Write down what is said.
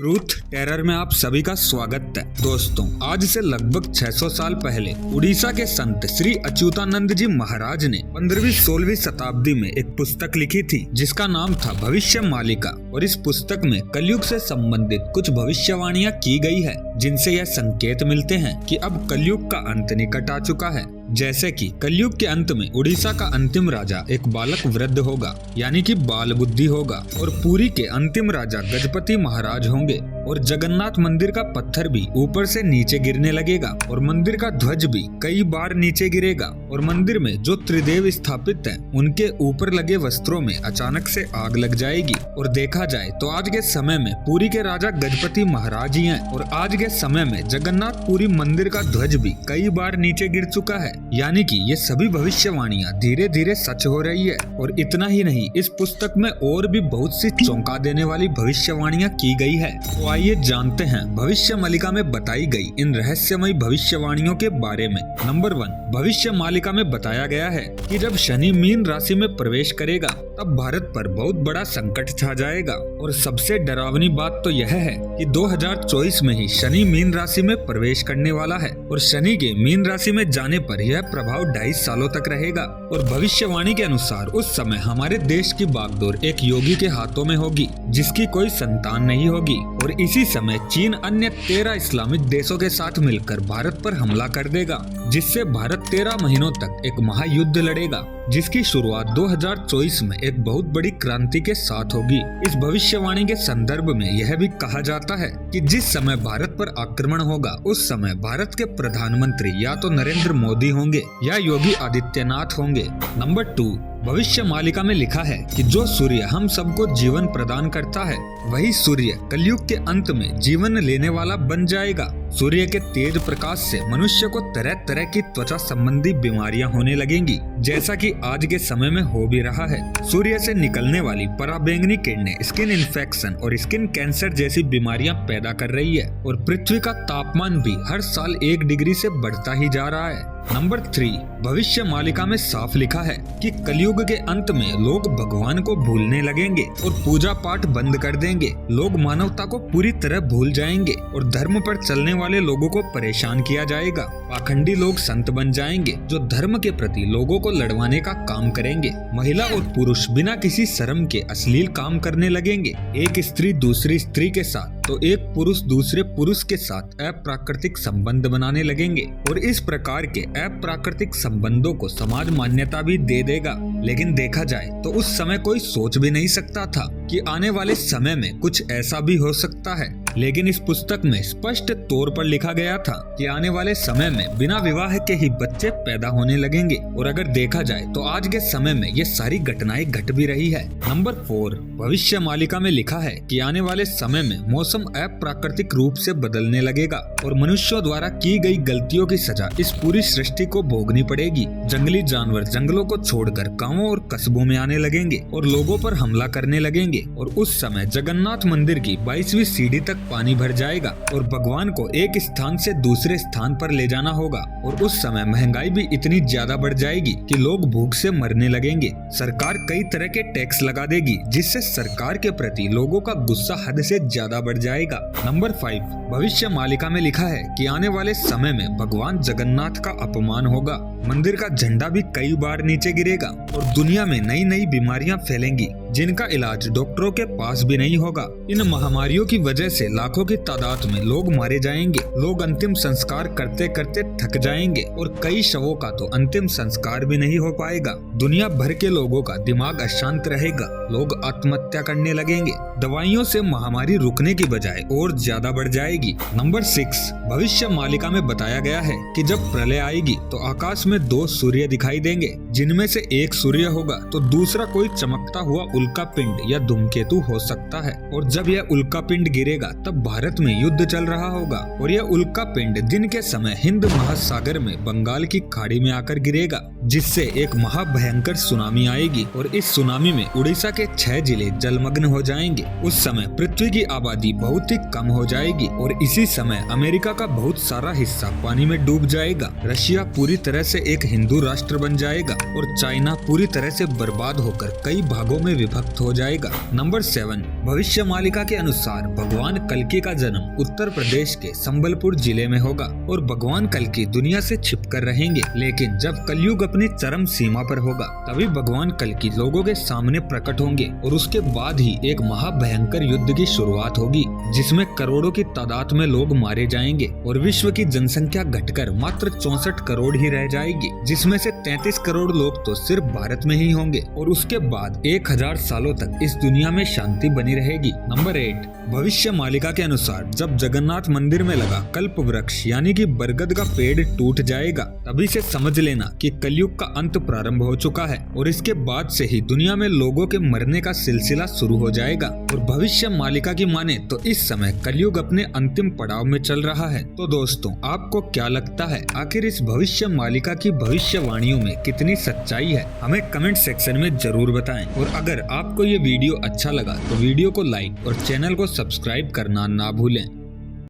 Truth terror में आप सभी का स्वागत है। दोस्तों, आज से लगभग 600 साल पहले उड़ीसा के संत श्री अच्युतानंद जी महाराज ने 15वीं-16वीं शताब्दी में एक पुस्तक लिखी थी जिसका नाम था भविष्य मालिका। और इस पुस्तक में कलयुग से संबंधित कुछ भविष्यवाणियां की गई है जिनसे यह संकेत मिलते हैं कि अब कलयुग का अंत निकट आ चुका है। जैसे कि कलयुग के अंत में उड़ीसा का अंतिम राजा एक बालक वृद्ध होगा, यानी कि बाल बुद्धि होगा, और पुरी के अंतिम राजा गजपति महाराज होंगे, और जगन्नाथ मंदिर का पत्थर भी ऊपर से नीचे गिरने लगेगा, और मंदिर का ध्वज भी कई बार नीचे गिरेगा, और मंदिर में जो त्रिदेव स्थापित हैं उनके ऊपर लगे वस्त्रों में अचानक से आग लग जाएगी। और देखा जाए तो आज के समय में पुरी के राजा गजपति महाराज ही हैं, और आज के समय में जगन्नाथ पुरी मंदिर का ध्वज भी कई बार नीचे गिर चुका है। यानी कि ये सभी भविष्यवाणियां धीरे धीरे सच हो रही है। और इतना ही नहीं, इस पुस्तक में और भी बहुत सी चौंका देने वाली भविष्यवाणियां की गई है। तो आइए जानते हैं भविष्य मालिका में बताई गई इन रहस्यमयी भविष्यवाणियों के बारे में। नंबर 1, भविष्य मालिका में बताया गया है कि जब शनि मीन राशि में प्रवेश करेगा तब भारत पर बहुत बड़ा संकट छा जाएगा। और सबसे डरावनी बात तो यह है कि 2024 में ही शनि मीन राशि में प्रवेश करने वाला है, और शनि के मीन राशि में जाने पर यह प्रभाव 2.5 सालों तक रहेगा। और भविष्यवाणी के अनुसार उस समय हमारे देश की बागडोर एक योगी के हाथों में होगी जिसकी कोई संतान नहीं होगी। और इसी समय चीन अन्य 13 इस्लामिक देशों के साथ मिलकर भारत पर हमला कर देगा, जिससे भारत 13 महीनों तक एक महायुद्ध लड़ेगा, जिसकी शुरुआत 2024 में एक बहुत बड़ी क्रांति के साथ होगी। इस भविष्यवाणी के संदर्भ में यह भी कहा जाता है कि जिस समय भारत पर आक्रमण होगा उस समय भारत के प्रधानमंत्री या तो नरेंद्र मोदी होंगे या योगी आदित्यनाथ होंगे। नंबर 2, भविष्य मालिका में लिखा है कि जो सूर्य हम सबको जीवन प्रदान करता है वही सूर्य कलयुग के अंत में जीवन लेने वाला बन जाएगा। सूर्य के तेज प्रकाश से मनुष्य को तरह तरह की त्वचा संबंधी बीमारियां होने लगेंगी, जैसा कि आज के समय में हो भी रहा है। सूर्य से निकलने वाली पराबैंगनी किरणें स्किन इन्फेक्शन और स्किन कैंसर जैसी बीमारियां पैदा कर रही है, और पृथ्वी का तापमान भी हर साल 1 डिग्री से बढ़ता ही जा रहा है। नंबर 3, भविष्य मालिका में साफ लिखा है कि कलयुग के अंत में लोग भगवान को भूलने लगेंगे और पूजा पाठ बंद कर देंगे। लोग मानवता को पूरी तरह भूल जाएंगे और धर्म पर चलने वाले लोगों को परेशान किया जाएगा। पाखंडी लोग संत बन जाएंगे जो धर्म के प्रति लोगों को लड़वाने का काम करेंगे। महिला और पुरुष बिना किसी शर्म के अश्लील काम करने लगेंगे। एक स्त्री दूसरी स्त्री के साथ तो एक पुरुष दूसरे पुरुष के साथ अप्राकृतिक संबंध बनाने लगेंगे, और इस प्रकार के अप्राकृतिक संबंधों को समाज मान्यता भी दे देगा। लेकिन देखा जाए तो उस समय कोई सोच भी नहीं सकता था कि आने वाले समय में कुछ ऐसा भी हो सकता है। लेकिन इस पुस्तक में स्पष्ट तौर पर लिखा गया था कि आने वाले समय में बिना विवाह के ही बच्चे पैदा होने लगेंगे। और अगर देखा जाए तो आज के समय में ये सारी घटनाएं घट भी रही है। नंबर 4, भविष्य मालिका में लिखा है कि आने वाले समय में मौसम अप्राकृतिक रूप से बदलने लगेगा और मनुष्यों द्वारा की गई गलतियों की सजा इस पूरी सृष्टि को भोगनी पड़ेगी। जंगली जानवर जंगलों को छोड़कर गांवों और कस्बों में आने लगेंगे और लोगों पर हमला करने लगेंगे। और उस समय जगन्नाथ मंदिर की 22वीं सीढ़ी तक पानी भर जाएगा और भगवान को एक स्थान से दूसरे स्थान पर ले जाना होगा। और उस समय महंगाई भी इतनी ज्यादा बढ़ जाएगी कि लोग भूख से मरने लगेंगे। सरकार कई तरह के टैक्स लगा देगी जिससे सरकार के प्रति लोगों का गुस्सा हद से ज्यादा बढ़ जाएगा। नंबर 5, भविष्य मालिका में लिखा है कि आने वाले समय में भगवान जगन्नाथ का अपमान होगा, मंदिर का झंडा भी कई बार नीचे गिरेगा और दुनिया में नई नई बीमारियां फैलेंगी जिनका इलाज डॉक्टरों के पास भी नहीं होगा। इन महामारियों की वजह से लाखों की तादाद में लोग मारे जाएंगे। लोग अंतिम संस्कार करते करते थक जाएंगे और कई शवों का तो अंतिम संस्कार भी नहीं हो पाएगा। दुनिया भर के लोगों का दिमाग अशांत रहेगा। लोग आत्महत्या करने लगेंगे। दवाइयों से महामारी रुकने की बजाय और ज्यादा बढ़ जाएगी। नंबर 6, भविष्य मालिका में बताया गया है कि जब प्रलय आएगी तो आकाश में 2 सूर्य दिखाई देंगे, जिनमें से एक सूर्य होगा तो दूसरा कोई चमकता हुआ उल्का पिंड या धूमकेतु हो सकता है। और जब यह उल्का पिंड गिरेगा तब भारत में युद्ध चल रहा होगा, और यह उल्का पिंड दिन के समय हिंद महासागर में बंगाल की खाड़ी में आकर गिरेगा, जिससे एक महाभयंकर सुनामी आएगी। और इस सुनामी में उड़ीसा के 6 जिले जलमग्न हो जाएंगे। उस समय पृथ्वी की आबादी बहुत ही कम हो जाएगी और इसी समय अमेरिका का बहुत सारा हिस्सा पानी में डूब जाएगा। रशिया पूरी तरह से एक हिंदू राष्ट्र बन जाएगा और चाइना पूरी तरह से बर्बाद होकर कई भागों में विभक्त हो जाएगा। नंबर 7, भविष्य मालिका के अनुसार भगवान कल्कि का जन्म उत्तर प्रदेश के संबलपुर जिले में होगा और भगवान कल्कि दुनिया से छिपकर रहेंगे, लेकिन जब कलयुग अपनी चरम सीमा पर होगा तभी भगवान कल्कि लोगों के सामने प्रकट होंगे और उसके बाद ही एक महाभयंकर युद्ध की शुरुआत होगी, जिसमें करोड़ों की तादाद में लोग मारे जाएंगे और विश्व की जनसंख्या घटकर मात्र 64 करोड़ ही रह जाएगी, जिसमें से 33 करोड़ लोग तो सिर्फ भारत में ही होंगे और उसके बाद 1000 सालों तक इस दुनिया में शांति बनी रहेगी। नंबर 8, भविष्य मालिका के अनुसार जब जगन्नाथ मंदिर में लगा कल्प वृक्ष यानी कि बरगद का पेड़ टूट जाएगा, तभी से समझ लेना कि कलयुग का अंत प्रारंभ हो चुका है और इसके बाद से ही दुनिया में लोगों के मरने का सिलसिला शुरू हो जाएगा। और भविष्य मालिका की माने तो इस समय कलयुग अपने अंतिम पड़ाव में चल रहा है। तो दोस्तों, आपको क्या लगता है, आखिर इस भविष्य मालिका की भविष्यवाणियों में कितनी सच्चाई है? हमें कमेंट सेक्शन में जरूर बताएं। और अगर आपको ये वीडियो अच्छा लगा तो वीडियो को लाइक और चैनल को सब्सक्राइब करना ना भूलें।